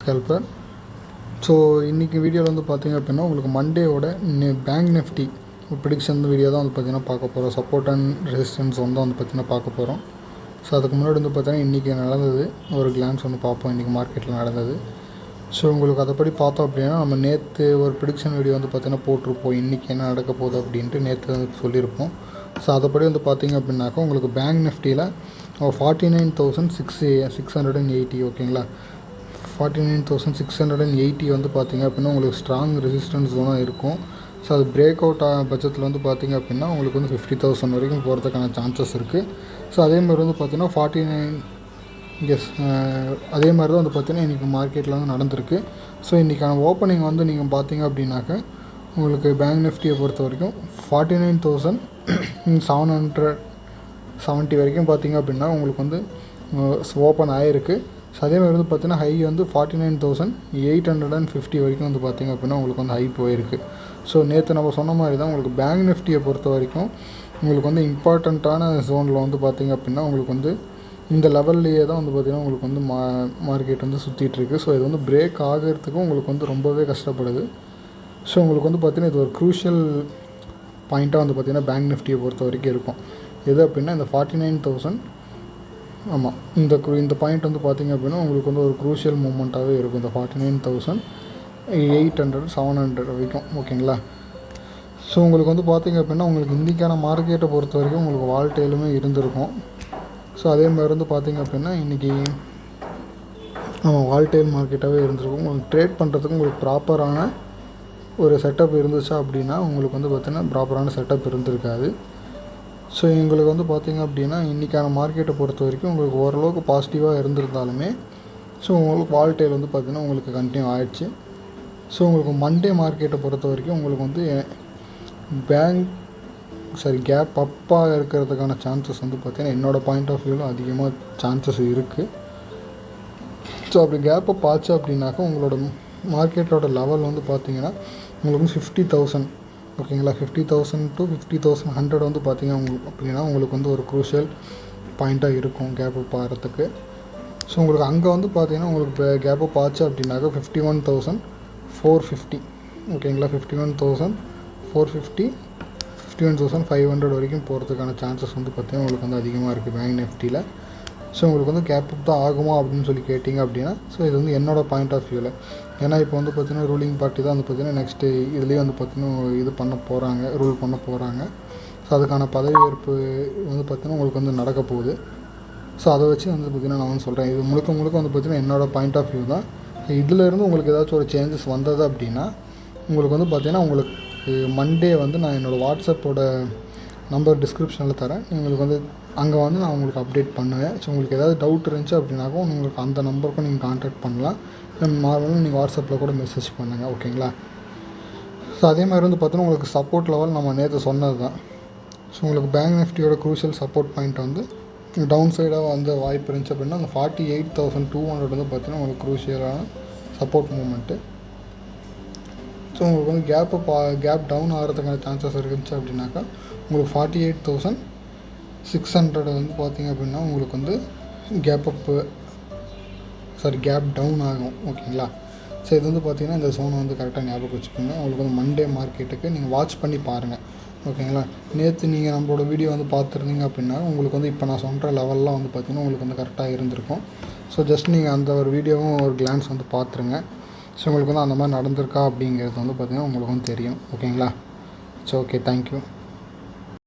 Helper. So இன்றைக்கி வீடியோவில் வந்து பார்த்திங்க அப்படின்னா உங்களுக்கு மண்டேவோட பேங்க் நிஃப்டி ப்ரிடிக்ஷன் வீடியோ தான் வந்து பார்த்திங்கன்னா பார்க்க போகிறோம். சப்போர்ட் அண்ட் ரெசிஸ்டன்ஸ் வந்து பார்த்திங்கன்னா பார்க்க போகிறோம். ஸோ அதுக்கு முன்னாடி வந்து பார்த்திங்கன்னா இன்றைக்கி நடந்தது ஒரு கிளான்ஸ் ஒன்று பார்ப்போம். இன்றைக்கி மார்க்கெட்டில் நடந்தது. ஸோ உங்களுக்கு அதைப்படி பார்த்தோம் அப்படின்னா நம்ம நேற்று ஒரு ப்ரிடிக்ஷன் வீடியோ வந்து பார்த்திங்கன்னா போட்டிருப்போம். இன்றைக்கி என்ன நடக்க போகுது அப்படின்ட்டு நேற்று வந்து சொல்லியிருப்போம். ஸோ அதைப்படி வந்து பார்த்திங்க அப்படின்னாக்கா உங்களுக்கு பேங்க் நிஃப்டியில் 49,680 ஓகேங்களா. 49,680 வந்து பார்த்திங்க அப்படின்னா உங்களுக்கு ஸ்ட்ராங் ரெசிஸ்டன்ஸ் ஜோனாக இருக்கும். ஸோ அது பிரேக் அவுட் பட்சத்தில் வந்து பார்த்திங்க அப்படின்னா உங்களுக்கு வந்து 50,000 வரைக்கும் போகிறதுக்கான சான்சஸ் இருக்குது. ஸோ அதேமாதிரி வந்து பார்த்திங்கன்னா 49 அதே மாதிரி தான் வந்து பார்த்திங்கன்னா இன்றைக்கி மார்க்கெட்டில் வந்து நடந்திருக்கு. ஸோ இன்றைக்கான ஓப்பனிங் வந்து நீங்கள் பார்த்திங்க அப்படின்னாக்கா உங்களுக்கு பேங்க் நிஃப்டியை பொறுத்த வரைக்கும் 49,770 வரைக்கும் பார்த்திங்க அப்படின்னா உங்களுக்கு வந்து ஓப்பன் ஆகிருக்கு. ஸோ அதேமாதிரி வந்து பார்த்திங்கன்னா ஹை வந்து 49,850 வரைக்கும் வந்து பார்த்திங்க அப்படின்னா உங்களுக்கு வந்து ஹை போயிருக்கு. ஸோ நேற்று நம்ம சொன்ன மாதிரி தான் உங்களுக்கு பேங்க் நிஃப்டியை பொறுத்த வரைக்கும் உங்களுக்கு வந்து இம்பார்ட்டண்ட்டான ஜோனில் வந்து பார்த்திங்க அப்படின்னா உங்களுக்கு வந்து இந்த லெவல்லையே தான் வந்து பார்த்திங்கன்னா உங்களுக்கு வந்து மார்க்கெட் வந்து சுற்றிட்டுருக்கு. ஸோ இது வந்து பிரேக் ஆகிறதுக்கும் உங்களுக்கு வந்து ரொம்பவே கஷ்டப்படுது. ஸோ உங்களுக்கு வந்து பார்த்திங்கன்னா இது ஒரு க்ரூஷியல் பாயிண்ட்டாக வந்து பார்த்திங்கன்னா பேங்க் நிஃப்டியை பொறுத்த வரைக்கும் இருக்கும். எது அப்படின்னா இந்த 49,000 ஆமாம் இந்த பாயிண்ட் வந்து பார்த்திங்க அப்படின்னா உங்களுக்கு வந்து ஒரு க்ரூஷியல் மூமெண்ட்டாகவே இருக்கும். இந்த 49,800 700 வரைக்கும் ஓகேங்களா. ஸோ உங்களுக்கு வந்து பார்த்திங்க அப்படின்னா உங்களுக்கு இன்றைக்கான மார்க்கெட்டை பொறுத்த வரைக்கும் உங்களுக்கு வால்டேலுமே இருந்திருக்கும். ஸோ அதேமாதிரி வந்து பார்த்திங்க அப்படின்னா இன்றைக்கி வால்டேல் மார்க்கெட்டாகவே இருந்திருக்கும். உங்களுக்கு ட்ரேட் பண்ணுறதுக்கு உங்களுக்கு ப்ராப்பரான ஒரு செட்டப் இருந்துச்சா அப்படின்னா உங்களுக்கு வந்து பார்த்திங்கன்னா ப்ராப்பரான செட்டப் இருந்திருக்காது. ஸோ எங்களுக்கு வந்து பார்த்திங்க அப்படின்னா இன்றைக்கான மார்க்கெட்டை பொறுத்த வரைக்கும் உங்களுக்கு ஓரளவுக்கு பாசிட்டிவாக இருந்திருந்தாலுமே ஸோ உங்களுக்கு வால்டேல் வந்து பார்த்திங்கன்னா உங்களுக்கு கண்டினியூ ஆகிடுச்சு. ஸோ உங்களுக்கு மண்டே மார்க்கெட்டை பொறுத்த வரைக்கும் உங்களுக்கு வந்து கேப் அப்பாக இருக்கிறதுக்கான சான்சஸ் வந்து பார்த்திங்கன்னா என்னோடய பாயிண்ட் ஆஃப் வியூவில் அதிகமாக சான்சஸ் இருக்குது. ஸோ அப்படி கேப் அப் ஆச்சு அப்படின்னாக்கா உங்களோட மார்க்கெட்டோட லெவல் வந்து பார்த்திங்கன்னா உங்களுக்கு 50,000 ஓகேங்களா. 50,000 to 50,100 வந்து பார்த்திங்க அப்படின்னா உங்களுக்கு வந்து ஒரு க்ரூஷியல் பாயிண்ட்டாக இருக்கும் கேப் அப் ஆகிறதுக்கு. ஸோ உங்களுக்கு அங்கே வந்து பார்த்திங்கன்னா உங்களுக்கு கேப் அப் ஆச்சு அப்படின்னாக்கா 51,450 ஓகேங்களா. 51,450 51,500 வரைக்கும் போகிறதுக்கான சான்சஸ் வந்து பார்த்திங்கன்னா உங்களுக்கு வந்து அதிகமாக இருக்குது பேங்க் நிஃப்டியில். ஸோ உங்களுக்கு வந்து கேப் அப் தான் ஆகுமா அப்படின்னு சொல்லி கேட்டிங்க அப்படின்னா ஸோ இது வந்து என்னோடய பாயிண்ட் ஆஃப் வியூவில். ஏன்னா இப்போ வந்து பார்த்திங்கன்னா ரூலிங் பார்ட்டி தான் வந்து பார்த்திங்கன்னா நெக்ஸ்ட்டு இதுலேயே வந்து பார்த்திங்கன்னா இது பண்ண போகிறாங்க, ரூல் பண்ண போகிறாங்க. ஸோ அதுக்கான பதவியேற்பு வந்து பார்த்திங்கன்னா உங்களுக்கு வந்து நடக்க போகுது. ஸோ அதை வச்சு வந்து பார்த்திங்கன்னா நான் வந்து சொல்கிறேன், இது முழுக்க வந்து பார்த்திங்கன்னா என்னோடய பாயிண்ட் ஆஃப் வியூ தான். இதிலேருந்து உங்களுக்கு ஏதாச்சும் ஒரு சேஞ்சஸ் வந்தது அப்படின்னா உங்களுக்கு வந்து பார்த்திங்கன்னா உங்களுக்கு மண்டே வந்து நான் என்னோடய வாட்ஸ்அப்போட நம்பர் டிஸ்கிரிப்ஷனில் தரேன். உங்களுக்கு வந்து அங்கே வந்து நான் உங்களுக்கு அப்டேட் பண்ணுவேன். ஸோ உங்களுக்கு ஏதாவது டவுட் இருந்துச்சு அப்படின்னாக்கும் உங்களுக்கு அந்த நம்பருக்கும் நீங்கள் கான்டாக்ட் பண்ணலாம். நார்மலாக நீங்கள் வாட்ஸ்அப்பில் கூட மெசேஜ் பண்ணுங்கள் ஓகேங்களா. ஸோ அதே மாதிரி வந்து பார்த்தீங்கன்னா உங்களுக்கு சப்போர்ட் லெவல் நம்ம நேற்று சொன்னது தான். ஸோ உங்களுக்கு பேங்க் நிஃப்டியோட க்ரூஷியல் சப்போர்ட் பாயிண்ட் வந்து டவுன் சைடாக வந்து வாய்ப்பு இருந்துச்சு அப்படின்னா அந்த 48,200 வந்து பார்த்திங்கன்னா உங்களுக்கு க்ரூஷியலான சப்போர்ட் மூமெண்ட்டு. ஸோ உங்களுக்கு வந்து கேப் டவுன் ஆகிறதுக்கான சான்சஸ் இருந்துச்சு அப்படின்னாக்கா உங்களுக்கு 48,600 வந்து பார்த்திங்க அப்படின்னா உங்களுக்கு வந்து கேப் டவுன் ஆகும் ஓகேங்களா. ஸோ இது வந்து பார்த்திங்கன்னா இந்த ஜோனை வந்து கரெக்டாக ஞாபகம் வச்சுக்கோங்க. உங்களுக்கு வந்து மண்டே மார்க்கெட்டுக்கு நீங்கள் வாட்ச் பண்ணி பாருங்கள் ஓகேங்களா. நேற்று நீங்கள் நம்மளோட வீடியோ வந்து பார்த்துருந்தீங்க அப்படின்னா உங்களுக்கு வந்து இப்போ நான் சொல்கிற லெவல்லாம் வந்து பார்த்திங்கன்னா உங்களுக்கு வந்து கரெக்டாக இருந்திருக்கும். ஸோ ஜஸ்ட் நீங்கள் அந்த ஒரு வீடியோவும் ஒரு கிளான்ஸ் வந்து பார்த்துருங்க. ஸோ உங்களுக்கு வந்து அந்த மாதிரி நடந்திருக்கா அப்படிங்கிறது வந்து பார்த்திங்கன்னா உங்களுக்கு வந்து தெரியும் ஓகேங்களா. So okay, thank you.